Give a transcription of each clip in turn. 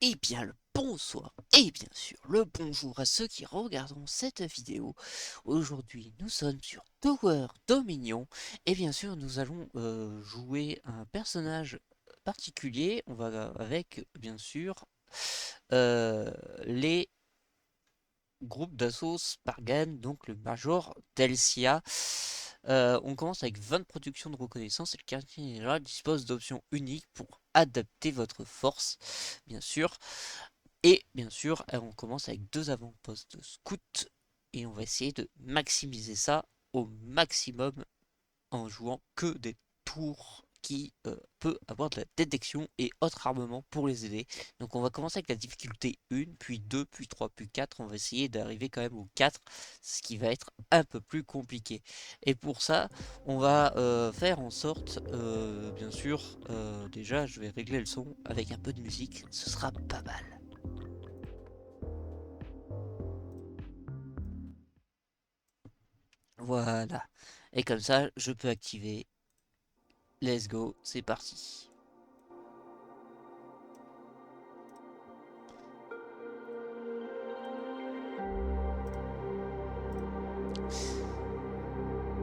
Eh bien le bonsoir et bien sûr le bonjour à ceux qui regarderont cette vidéo. Aujourd'hui nous sommes sur Tower Dominion et bien sûr nous allons jouer un personnage particulier. On va avec bien sûr les groupes d'assaut Spargan, donc le Major Delcia. On commence avec 20 productions de reconnaissance et le quartier général dispose d'options uniques pour adapter votre force, bien sûr. Et bien sûr, on commence avec deux avant-postes de scout et on va essayer de maximiser ça au maximum en jouant que des tours qui peut avoir de la détection et autres armements pour les aider. Donc on va commencer avec la difficulté 1, puis 2, puis 3, puis 4. On va essayer d'arriver quand même au 4, ce qui va être un peu plus compliqué. Et pour ça, on va faire en sorte, bien sûr, déjà je vais régler le son avec un peu de musique, ce sera pas mal. Voilà. Et comme ça, je peux activer. Let's go, c'est parti.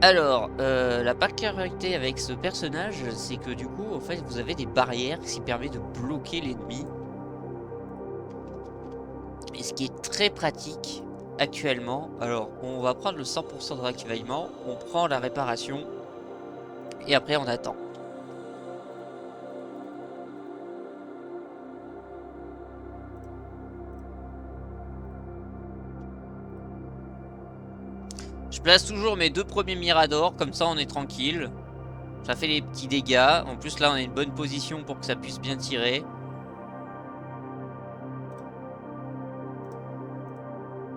Alors, la particularité avec ce personnage, c'est que du coup, en fait, vous avez des barrières qui permettent de bloquer l'ennemi. Et ce qui est très pratique actuellement. Alors, on va prendre le 100% de réactivement, on prend la réparation, et après on attend. Je place toujours mes deux premiers miradors, comme ça on est tranquille. Ça fait les petits dégâts. En plus là on a une bonne position pour que ça puisse bien tirer.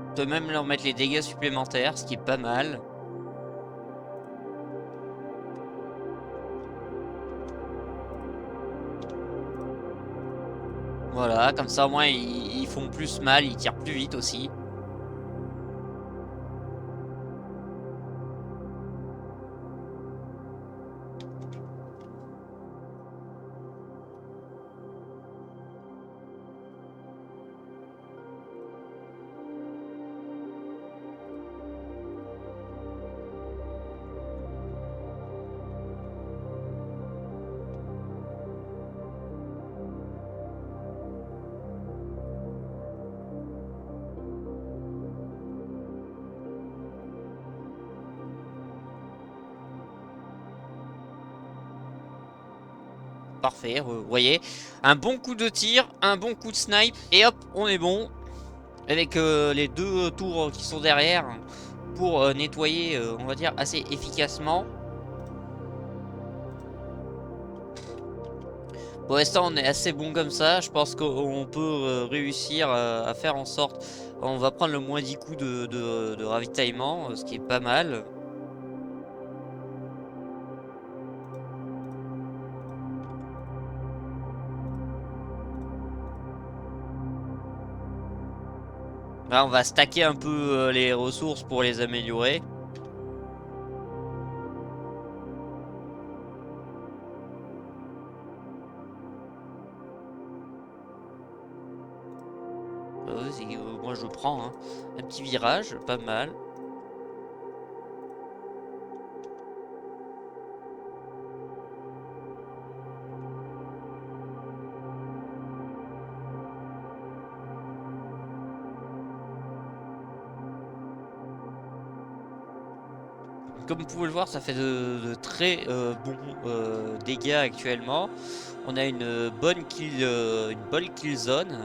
On peut même leur mettre les dégâts supplémentaires, ce qui est pas mal. Voilà, comme ça au moins ils font plus mal, ils tirent plus vite aussi. Parfait, vous voyez. Un bon coup de tir, un bon coup de snipe, et hop, on est bon. Avec les deux tours qui sont derrière pour nettoyer, on va dire, assez efficacement. Pour l'instant, on est assez bon comme ça. Je pense qu'on peut réussir à faire en sorte. On va prendre le moins 10 coups de ravitaillement, ce qui est pas mal. Là, on va stacker un peu les ressources pour les améliorer. Moi, je prends hein. Un petit virage, pas mal. Comme vous pouvez le voir, ça fait de très bons dégâts actuellement. On a une bonne kill zone.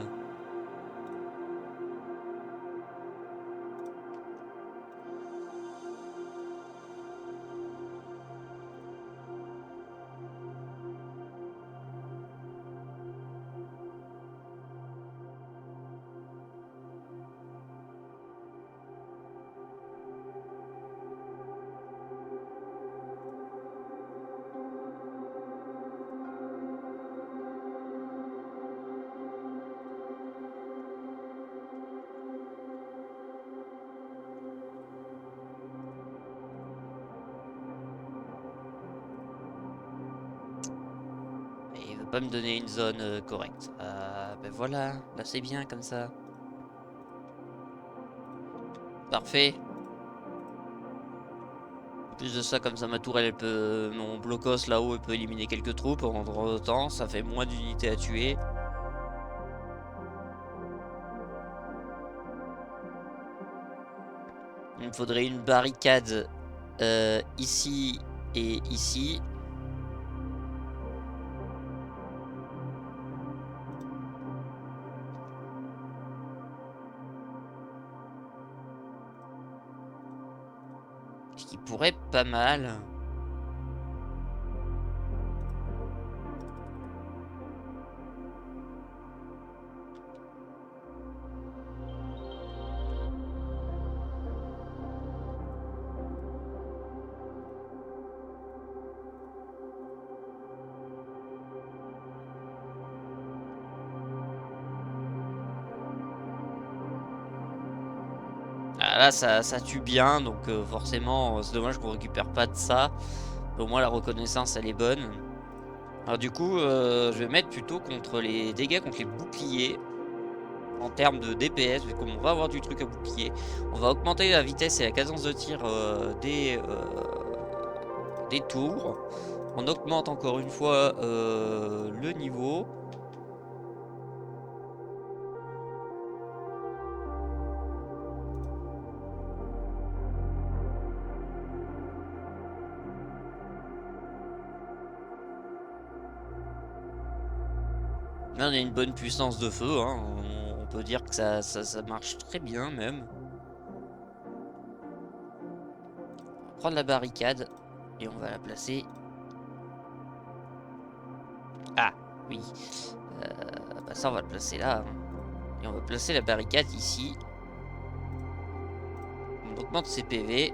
veut pas me donner une zone correcte. Ben voilà, là c'est bien comme ça. Parfait. En plus de ça, comme ça ma tourelle elle peut. Mon blocos là-haut il peut éliminer quelques troupes en de temps, ça fait moins d'unités à tuer. Il me faudrait une barricade ici et ici. Ce qui pourrait être pas mal. Ah, là ça tue bien, donc forcément c'est dommage qu'on récupère pas de ça. Mais au moins la reconnaissance elle est bonne. Alors du coup je vais mettre plutôt contre les dégâts contre les boucliers. En termes de DPS, vu qu'on va avoir du truc à bouclier. On va augmenter la vitesse et la cadence de tir des tours. On augmente encore une fois le niveau. Là on a une bonne puissance de feu, hein. On peut dire que ça marche très bien même. On va prendre la barricade et on va la placer. Ah oui. Bah ça on va le placer là, hein. Et on va placer la barricade ici. On augmente ses PV.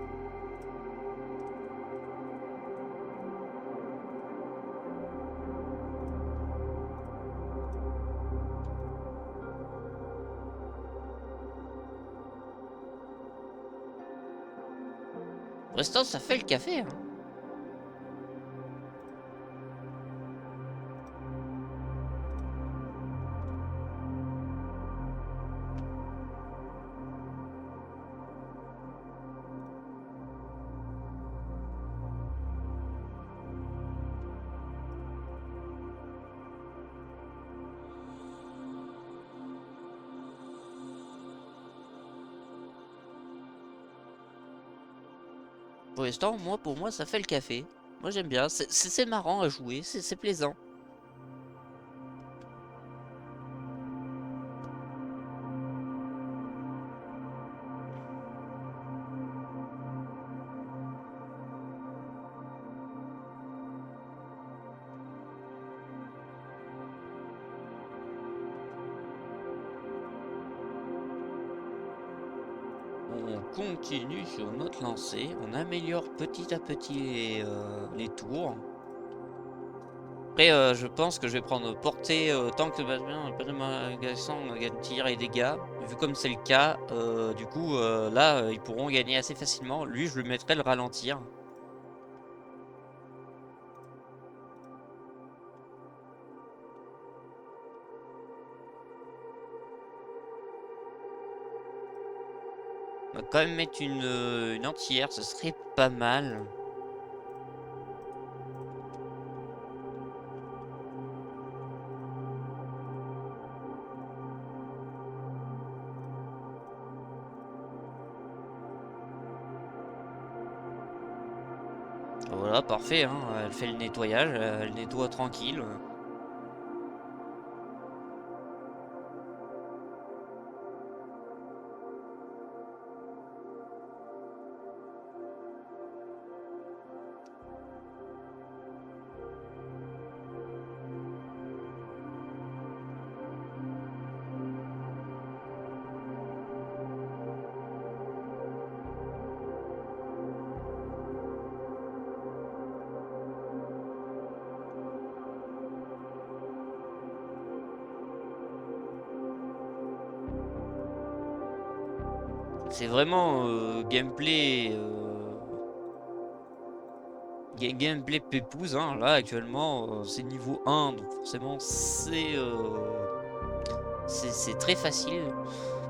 Pour l'instant ça fait le café, hein. Pour l'instant, pour moi, ça fait le café. Moi, j'aime bien. C'est marrant à jouer. C'est plaisant. On continue sur notre lancée. On améliore petit à petit les tours. Après, je pense que je vais prendre portée tank de magasin, tir et dégâts. Vu comme c'est le cas, du coup, là, ils pourront gagner assez facilement. Lui, je le mettrai le ralentir. On va quand même mettre une entière, ce serait pas mal. Voilà, parfait, hein. Elle fait le nettoyage, elle nettoie tranquille. C'est vraiment gameplay. Gameplay pépouze, hein, là actuellement c'est niveau 1, donc forcément c'est très facile.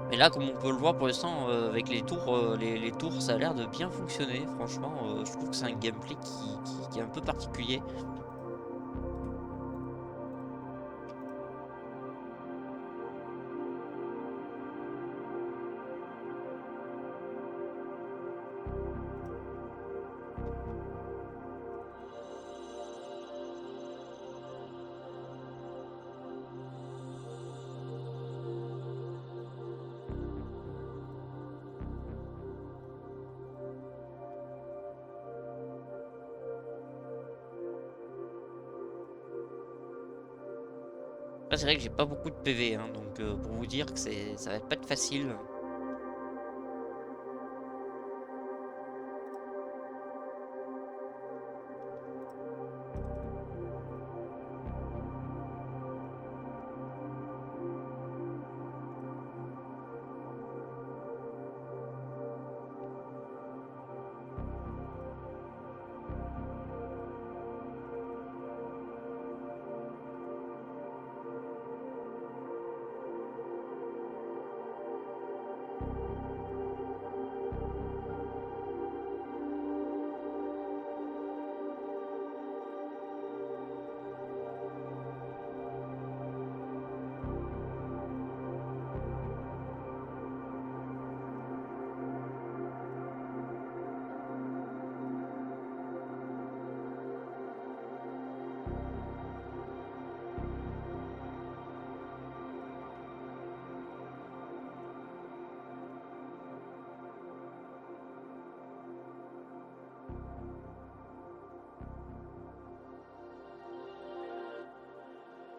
Mais là, comme on peut le voir pour l'instant, avec les tours, ça a l'air de bien fonctionner. Franchement, je trouve que c'est un gameplay qui est un peu particulier. Après, c'est vrai que j'ai pas beaucoup de PV, hein, donc pour vous dire que ça va pas être facile.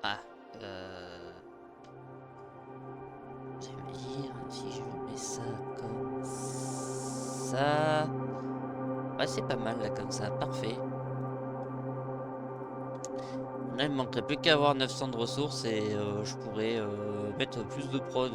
Ah, je vais me dire, si je mets ça comme ça... Ouais, c'est pas mal là comme ça, parfait. Là, il me manquerait plus qu'à avoir 900 de ressources et je pourrais mettre plus de prod.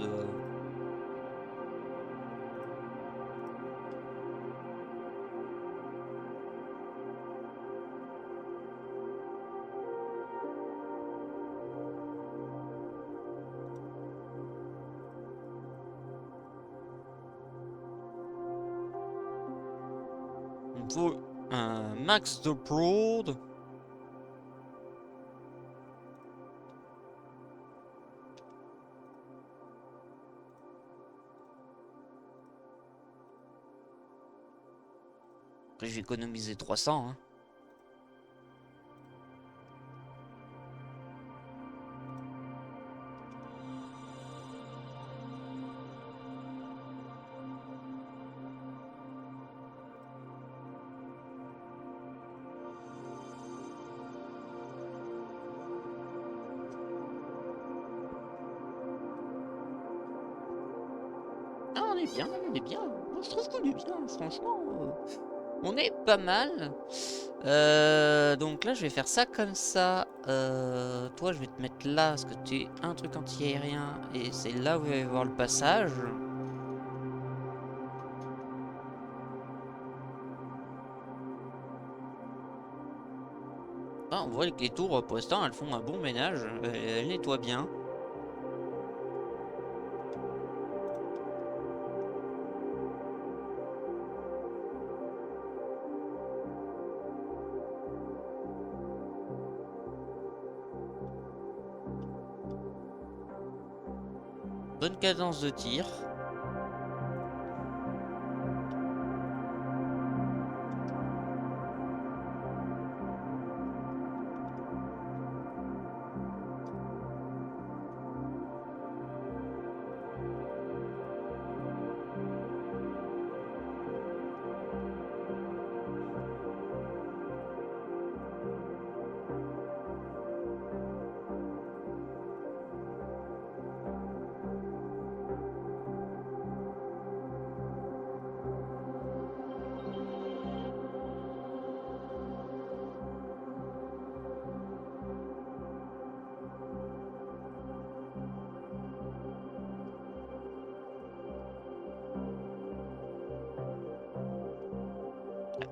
Il me faut un max de prod. Après, je vais économiser 300. Hein. Ah, on est bien, on est bien. Moi, je trouve qu'on est bien, franchement. On est pas mal. Donc là, je vais faire ça comme ça. Toi, je vais te mettre là parce que tu es un truc anti-aérien et c'est là où il va y avoir le passage. Ah, on voit que les tours, pour l'instant, elles font un bon ménage. Elles nettoient bien. Bonne cadence de tir.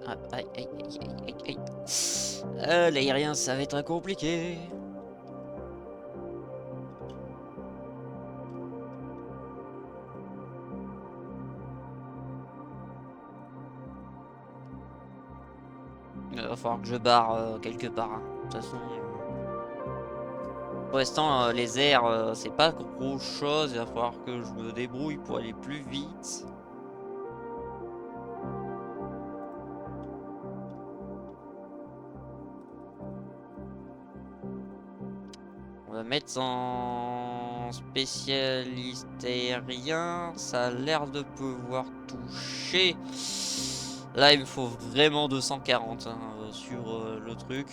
Ah, aïe, aïe, aïe, aïe, aïe, aïe. L'aérien, ça va être compliqué. Il va falloir que je barre quelque part, hein. De toute façon, pour l'instant, les airs, c'est pas gros chose. Il va falloir que je me débrouille pour aller plus vite. On va mettre en spécialiste aérien. Ça a l'air de pouvoir toucher. Là, il me faut vraiment 240 hein, sur le truc.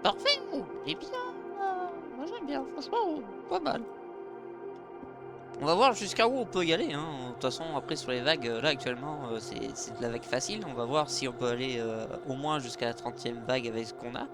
Parfait, et bien, moi j'aime bien, franchement, pas mal. On va voir jusqu'à où on peut y aller, hein. De toute façon, après sur les vagues, là actuellement, c'est de la vague facile. On va voir si on peut aller au moins jusqu'à la 30e vague avec ce qu'on a.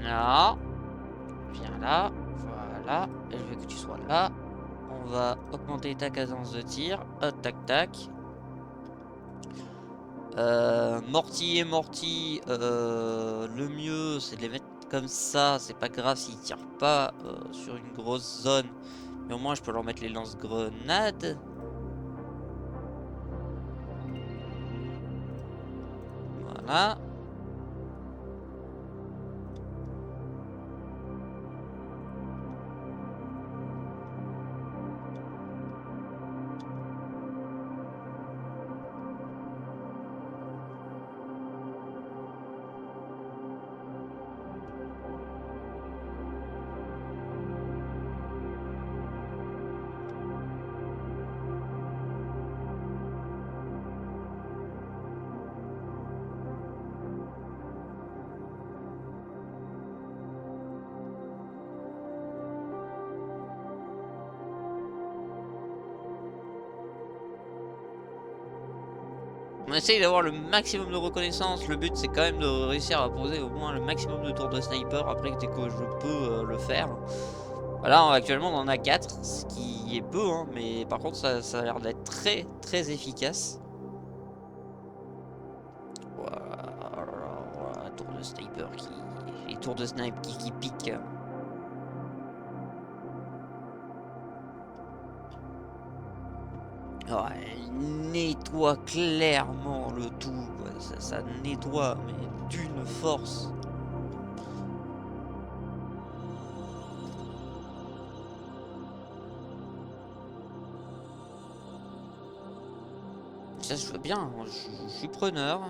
Là, viens là, voilà, et je veux que tu sois là. On va augmenter ta cadence de tir. Hop, tac, tac. Morty et Morty, le mieux c'est de les mettre comme ça. C'est pas grave s'ils tirent pas sur une grosse zone. Mais au moins je peux leur mettre les lance-grenades. Voilà. On essaye d'avoir le maximum de reconnaissance. Le but c'est quand même de réussir à poser au moins le maximum de tours de sniper après dès que je peux le faire. Voilà, actuellement on en a 4, ce qui est peu, hein, mais par contre ça a l'air d'être très très efficace. Voilà, tour de sniper qui. Les tours de snipe qui piquent. Alors, elle nettoie clairement le tout, quoi. Ça nettoie, mais d'une force. Ça, je veux bien, je suis preneur,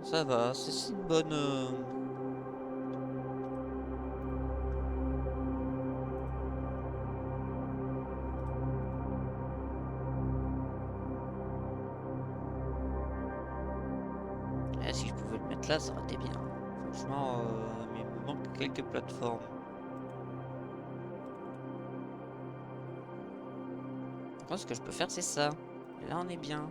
ça va, c'est une bonne. Si je pouvais le mettre là, ça aurait été bien. Franchement, mais il me manque quelques plateformes. Moi, ce que je peux faire, c'est ça. Et là, on est bien.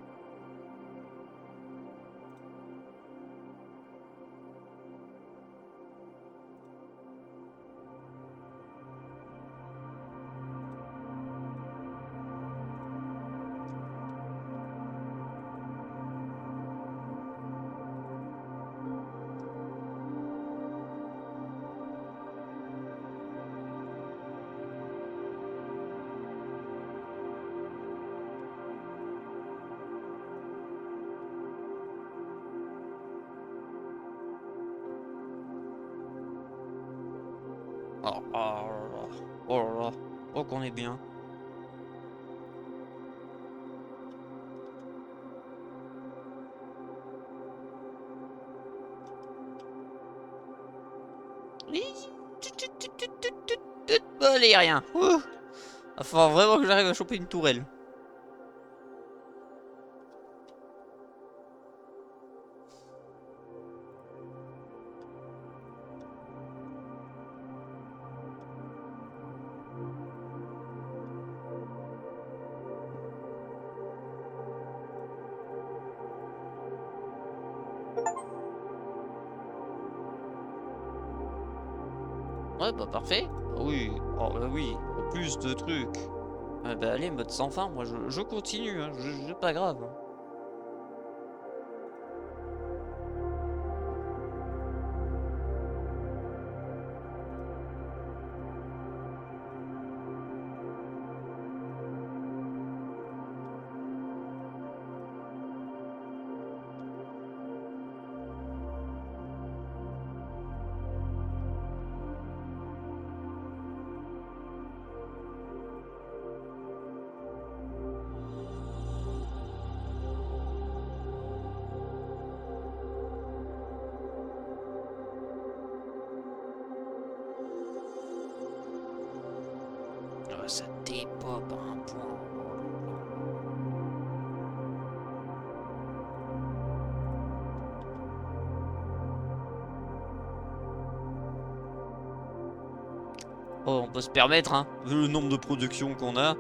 Oh, oh là là. Oh là là. Oh qu'on est bien. Allez, rien. Ouh. Il faut vraiment que j'arrive à choper une tourelle. Ouais, bah parfait. Oui, oh, bah oui, plus de trucs. Ah bah allez, mode sans fin, moi je continue, hein. Pas grave. Oh, ça dépop à un point. Oh, on peut se permettre, hein, vu le nombre de productions qu'on a.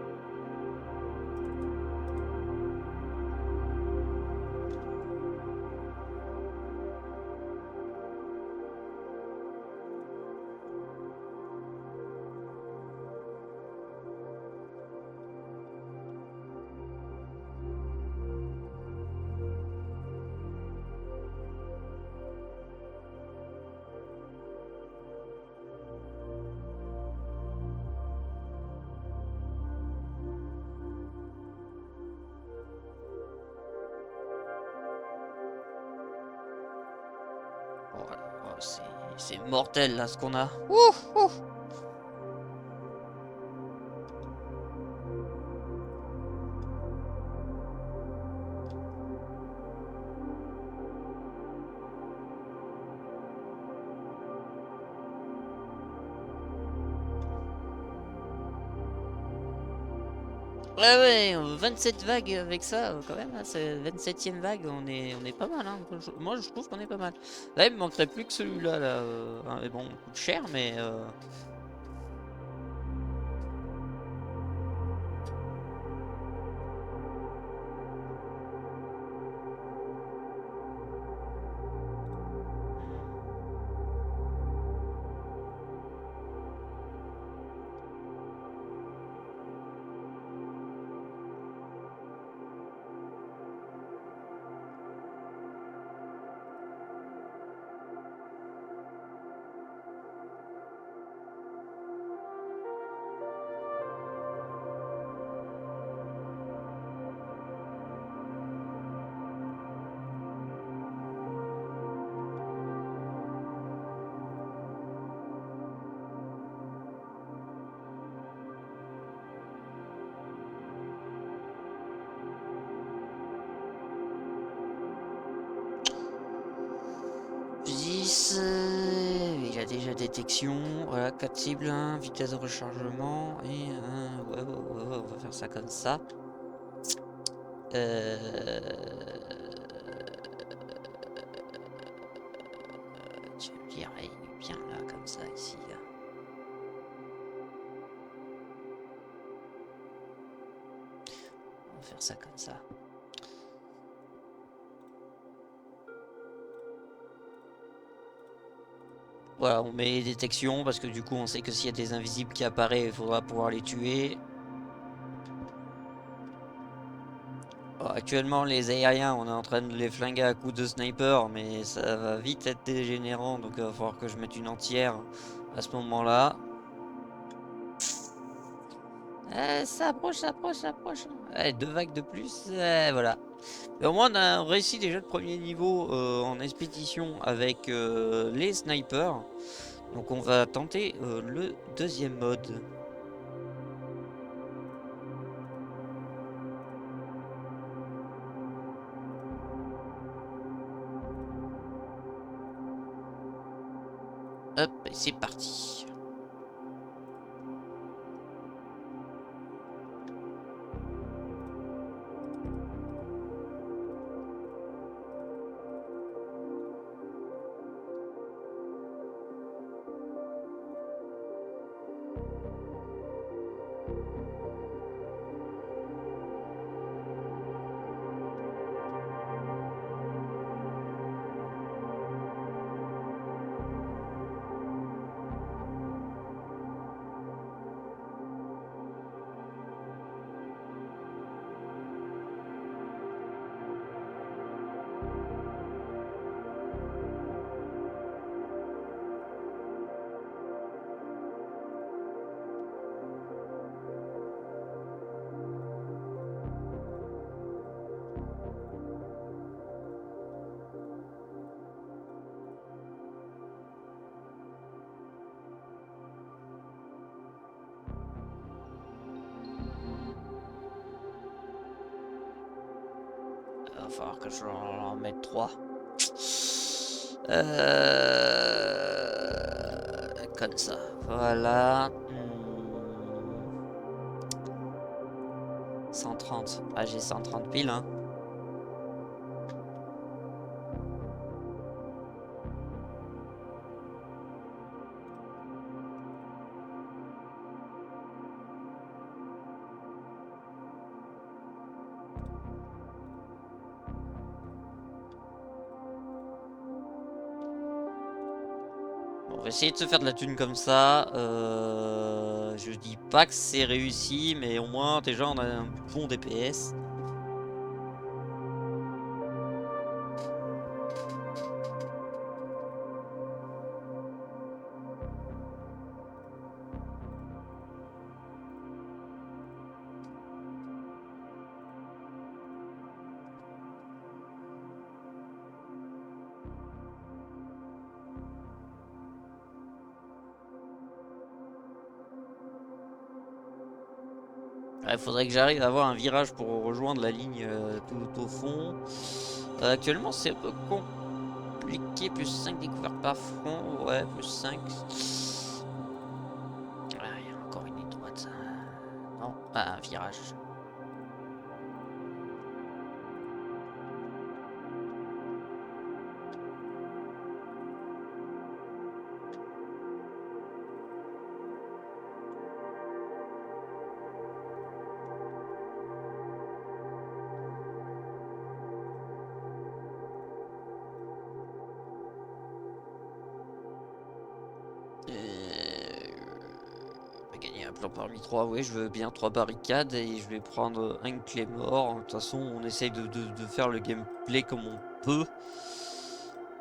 Oh, oh, c'est mortel là ce qu'on a. Ouh, ouh. Ouais, ouais, 27 vagues avec ça, quand même, hein, c'est 27e vague, on est pas mal, hein. Moi, je trouve qu'on est pas mal. Là, il me manquerait plus que celui-là, là. Hein, mais bon, il coûte cher, mais. Il a déjà détection, voilà, 4 cibles, 1, vitesse de rechargement, et ouais, ouais, ouais, ouais, on va faire ça comme ça. Euh... Tu me dirais, il est bien là, comme ça, ici. Là. ça. Voilà, on met les détections parce que du coup on sait que s'il y a des invisibles qui apparaissent, il faudra pouvoir les tuer. Bon, actuellement les aériens, on est en train de les flinguer à coups de sniper, mais ça va vite être dégénérant, donc il va falloir que je mette une entière à ce moment-là. Ça approche, ça approche, ça approche. Allez, 2 vagues de plus, voilà. Et au moins on a réussi déjà le premier niveau en expédition avec les snipers. Donc on va tenter le deuxième mode. Hop, et c'est parti. Il va falloir que je en mette 3. Comme ça. Voilà. 130. Ah, j'ai 130 piles, hein. Bon, on va essayer de se faire de la thune comme ça. Je dis pas que c'est réussi, mais au moins, déjà, on a un bon DPS. Il faudrait que j'arrive à avoir un virage pour rejoindre la ligne tout au fond. Actuellement, c'est un peu compliqué. Plus 5 découvertes par front. Ouais, plus 5. Ah, il y a encore une ligne droite. Non, pas un virage. On va gagner un plan parmi 3. Oui, je veux bien 3 barricades et je vais prendre un clé mort. De toute façon, on essaye de faire le gameplay comme on peut.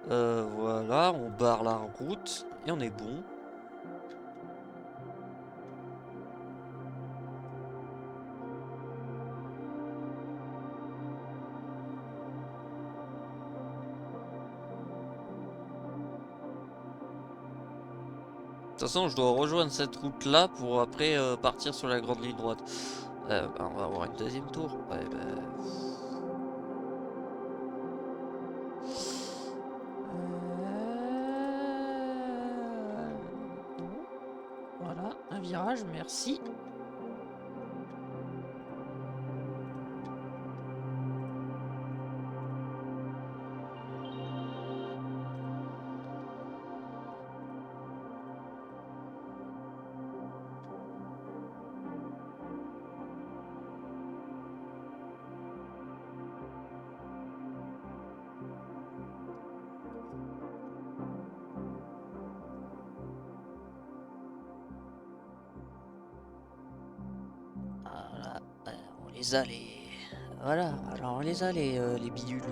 Voilà, on barre la route et on est bon. De toute façon, je dois rejoindre cette route-là pour après partir sur la grande ligne droite. Bah, on va avoir une deuxième tour. Ouais, bah... Non. Voilà, un virage, merci. les a les... Voilà, alors on les a les bidules.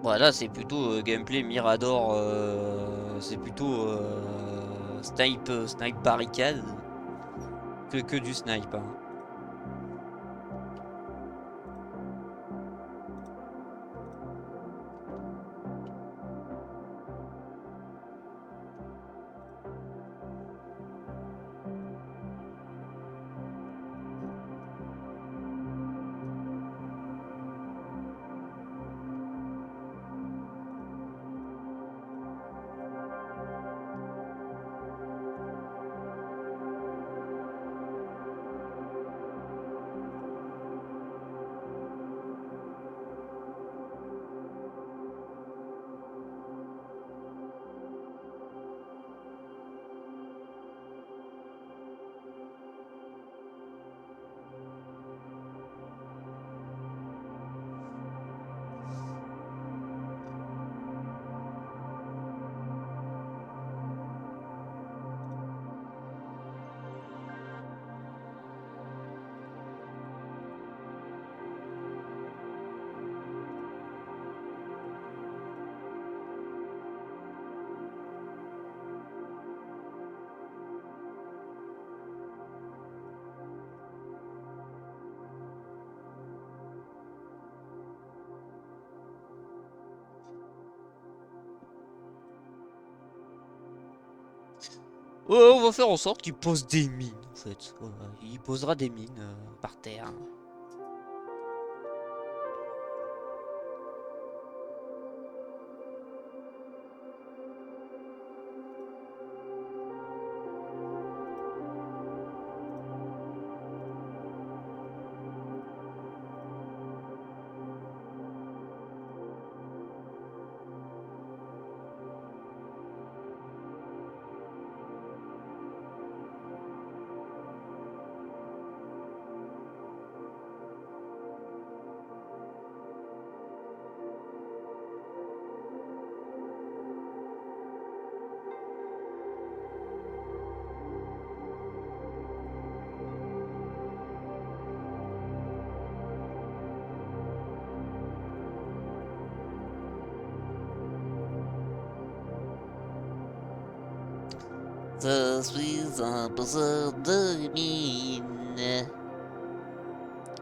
Voilà, c'est plutôt gameplay Mirador, c'est plutôt snipe barricade que du snipe, hein. On va faire en sorte qu'il pose des mines, en fait. Voilà, il posera des mines par terre. Je suis un poseur de mines.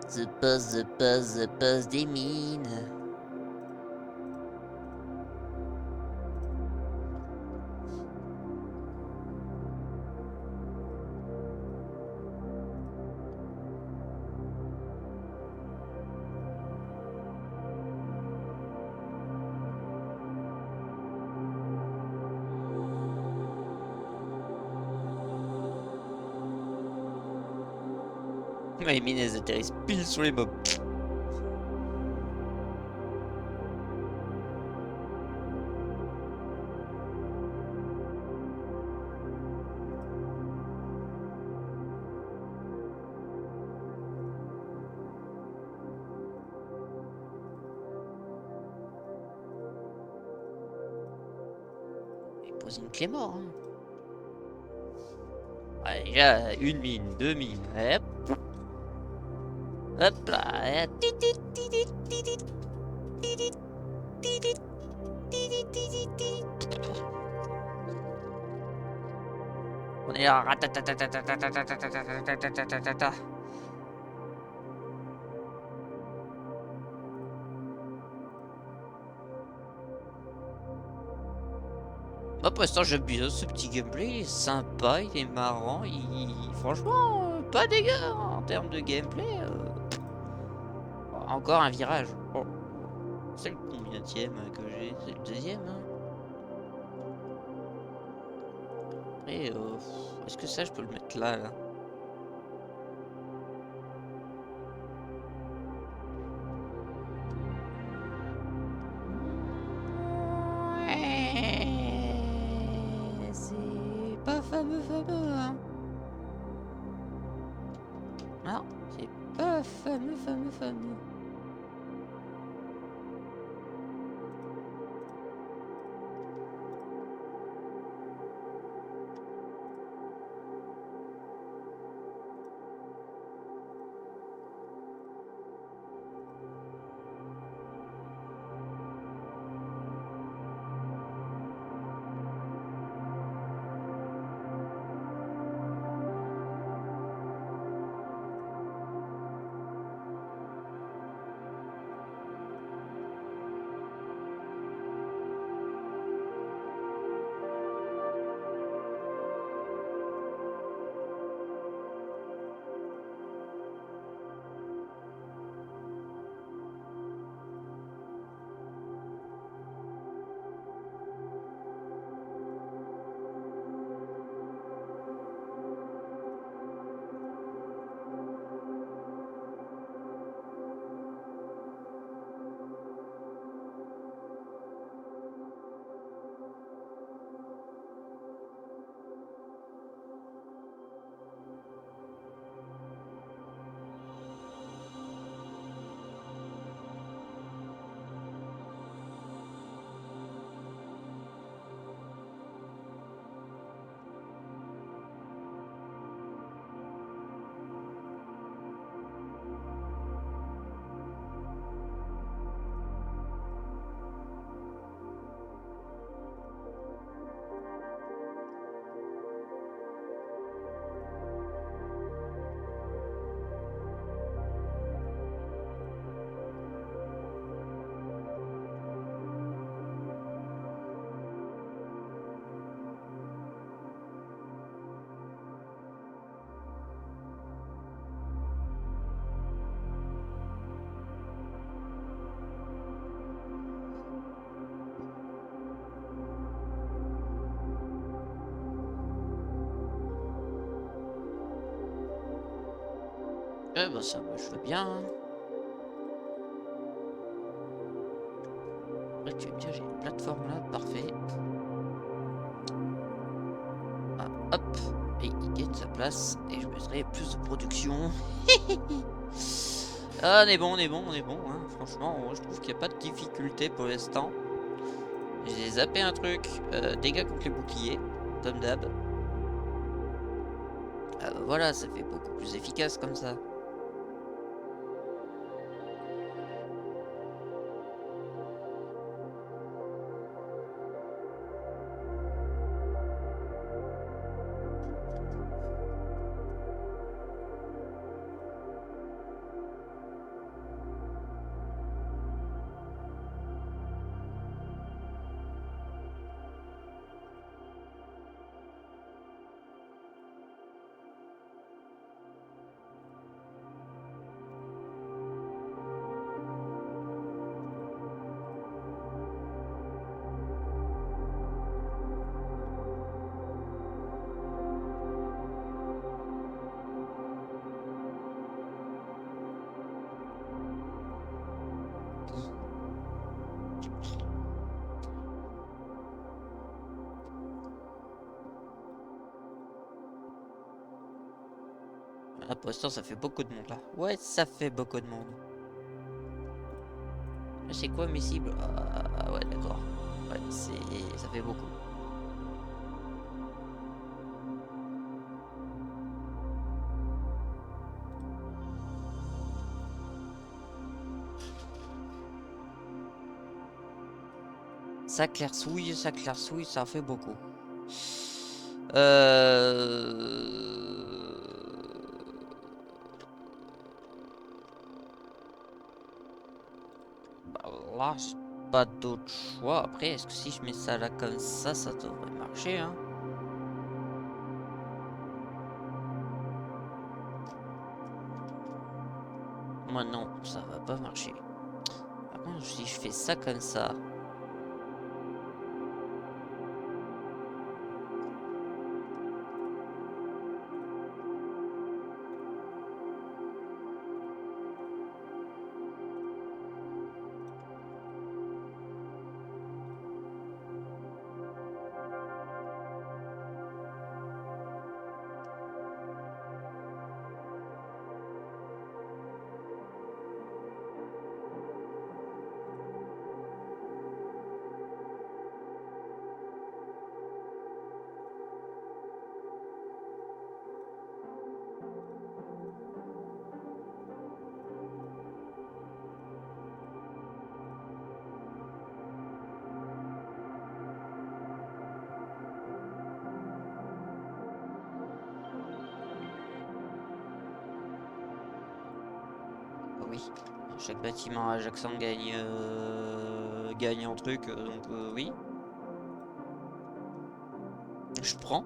Je pose des mines. Les mines, elles atterrissent pile sur les mobs. Il pose une clé mort, hein. Ouais, déjà, une mine, deux mines. Hop. Hop là. Et alors, ratatatatatatatatatatatatatata. Moi pour l'instant j'aime bien ce petit gameplay, il est sympa, il est marrant, franchement pas dégueu hein, en termes de gameplay. Encore un virage. Oh. C'est le combienième que j'ai? C'est le deuxième hein. Après, est-ce que ça je peux le mettre là là? Ouais, c'est pas fameux hein. Non, c'est pas fameux. Bah ça me je veux bien hein. Là tu vas me dire j'ai une plateforme là, parfait. Ah, hop, et il gagne sa place et je mettrai plus de production. Ah on est bon hein. Franchement je trouve qu'il n'y a pas de difficulté pour l'instant. J'ai zappé un truc, dégâts contre les boucliers, comme d'hab. Voilà, ça fait beaucoup plus efficace comme ça. Ah, pour l'instant, ça fait beaucoup de monde là. Ouais, ça fait beaucoup de monde. C'est quoi mes cibles? Ah ouais, d'accord. Ouais, ça fait beaucoup. Ça clairsouille, ça fait beaucoup. Bah, là, j'ai pas d'autre choix. Après, est-ce que si je mets ça là comme ça devrait marcher, hein? Moi, non, ça va pas marcher. Par contre, si je fais ça comme ça... Ah oui, chaque bâtiment à Jackson gagne un truc, donc oui. Je prends.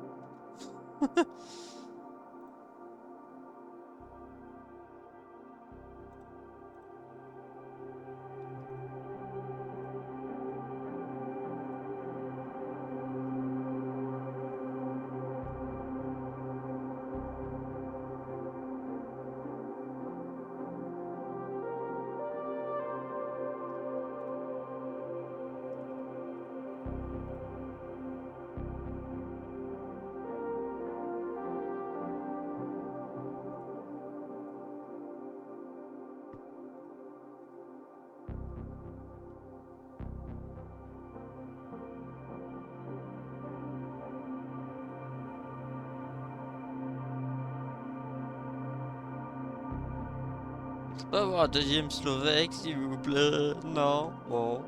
Je peux avoir un deuxième Slovèque, s'il vous plaît? Non? Bon.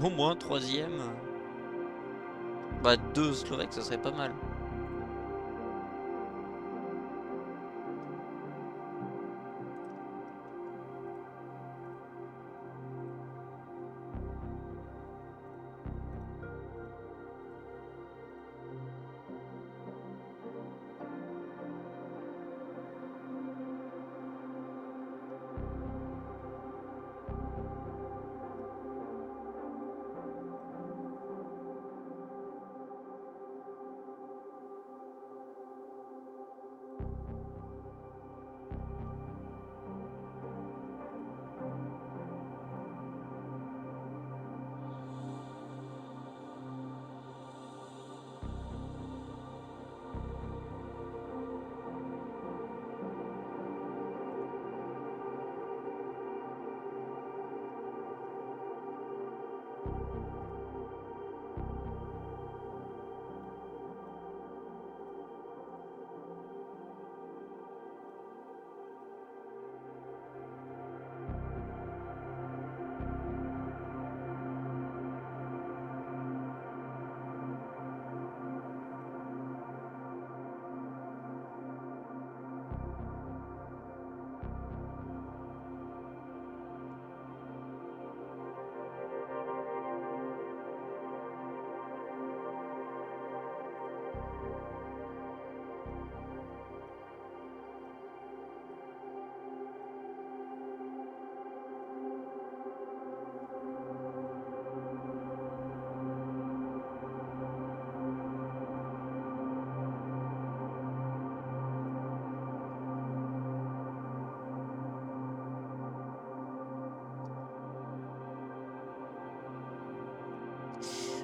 Au moins un troisième. Bah, deux Slovaques, ça serait pas mal.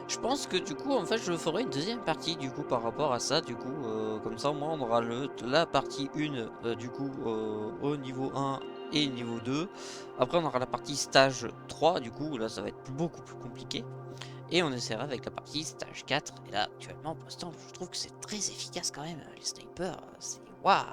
Je pense que du coup, en fait, je ferai une deuxième partie du coup par rapport à ça. Du coup, comme ça, au moins, on aura la partie 1 du coup au niveau 1 et niveau 2. Après, on aura la partie stage 3. Du coup, là, ça va être beaucoup plus compliqué. Et on essaiera avec la partie stage 4. Et là, actuellement, pour l'instant, je trouve que c'est très efficace quand même. Les snipers, c'est waouh!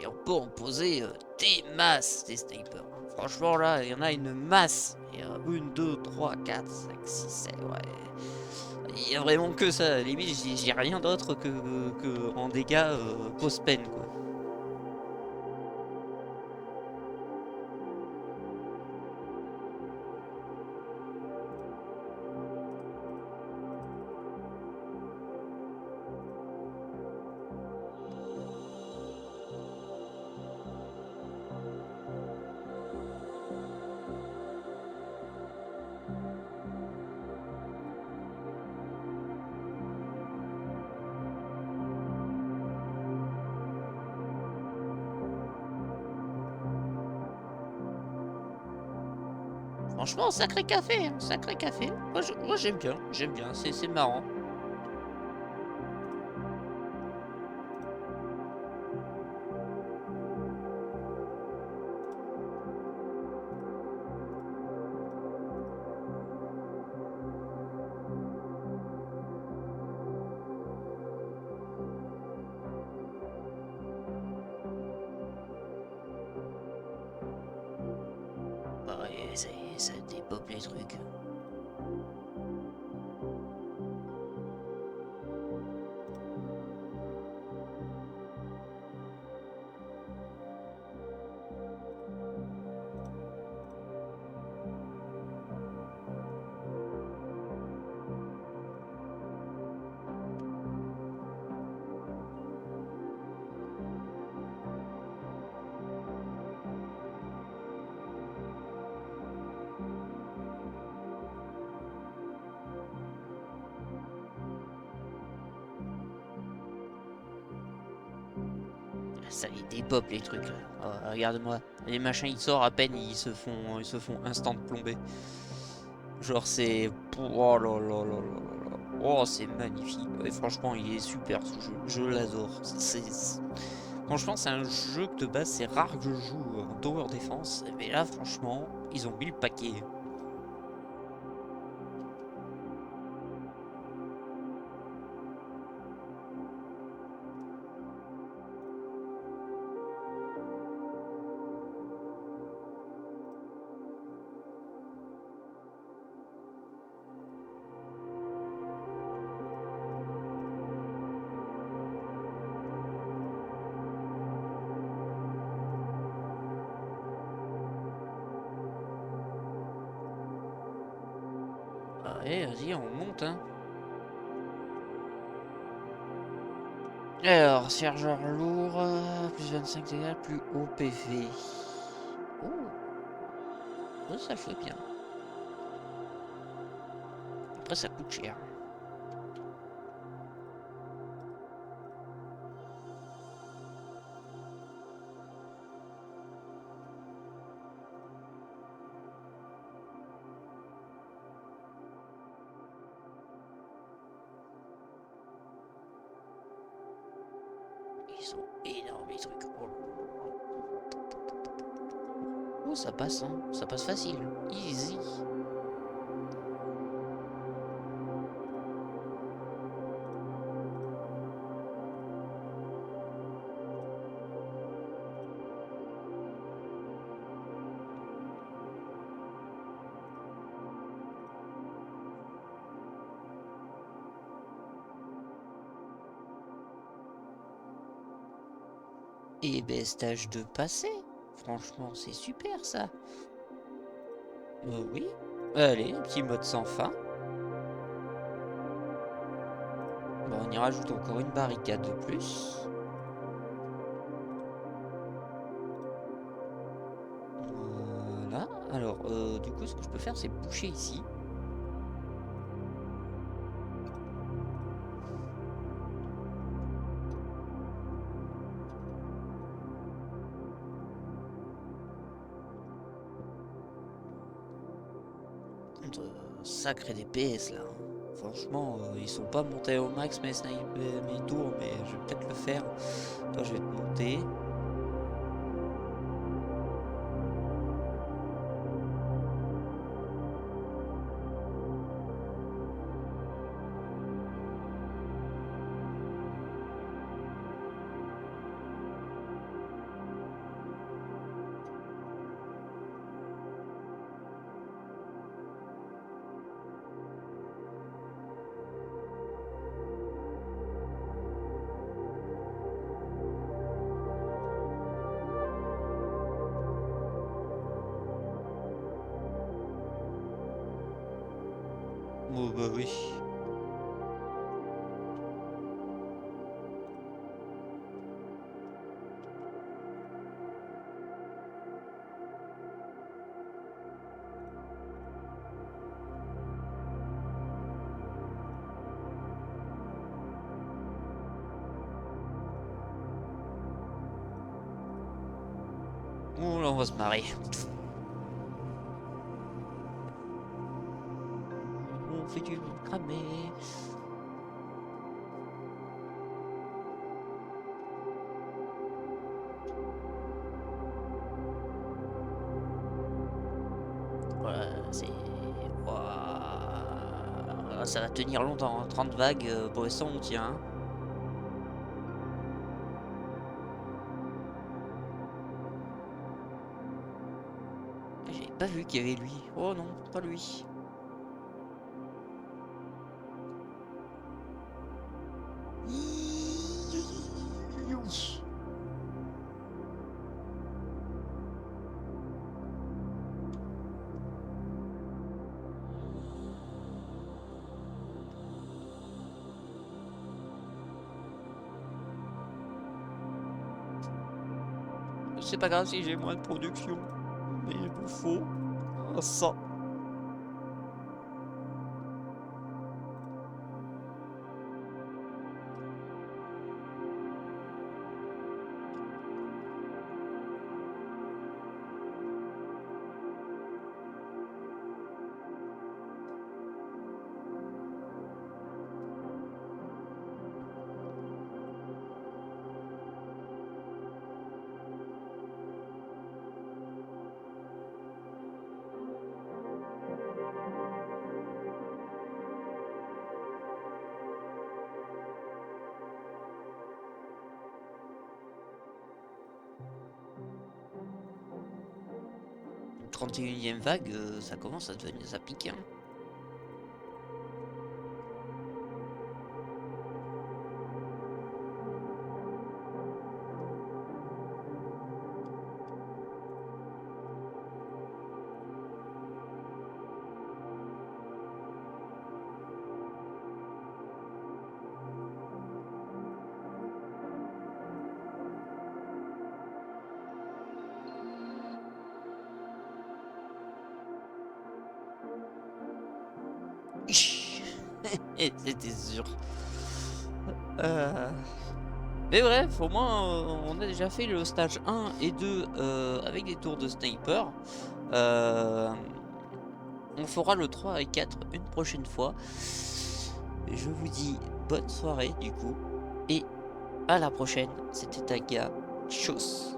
Et on peut en poser des masses des snipers. Franchement, là, il y en a une masse. Il y a 1, 2, 3, 4, 5, 6, 7, ouais. Il y a vraiment que ça. Limite, j'ai rien d'autre que en dégâts post-pen, quoi. Franchement, sacré café, hein, sacré café. Moi j'aime bien, c'est marrant. Bah ouais, ça y est, ça dépop les trucs. Ça les dépop les trucs là. Oh, regarde-moi, les machins ils sortent à peine, ils se font instant plomber. Genre c'est, oh là là là là là là. Oh c'est magnifique. Et franchement il est super ce jeu, je l'adore. Franchement c'est un jeu que de base c'est rare que je joue en tower défense, mais là franchement ils ont mis le paquet. Allez vas-y on monte hein. Alors, chargeur lourd, plus 25 dégâts, plus haut PV. Oh, oh, ça fait bien. Après, ça coûte cher. Ils sont énormes, les trucs. Oh, oh, ça passe, hein. Ça passe facile. Easy. Et ben, stage de passé. Franchement, c'est super, ça. Oui. Allez, un petit mode sans fin. Bon, on y rajoute encore une barricade de plus. Voilà. Alors, du coup, ce que je peux faire, c'est boucher ici. Sacré DPS là. Franchement, ils sont pas montés au max mes tours, mais je vais peut-être le faire. Toi, je vais te monter. Oh bah oui. Oh là, on va se marrer. On fait du cramé. Voilà, c'est... Ouah, ça va tenir longtemps, hein. 30 vagues, pour l'instant on tient, hein. J'avais pas vu qu'il y avait lui. Oh non, pas lui. C'est pas grave si j'ai moins de production, mais il me faut ça. Une 31e vague, ça commence à devenir, ça pique, hein. C'était sûr. Mais bref, au moins on a déjà fait le stage 1 et 2 avec des tours de sniper. Euh, on fera le 3 et 4 une prochaine fois. Et je vous dis bonne soirée du coup. Et à la prochaine. C'était Taga. Tchuss.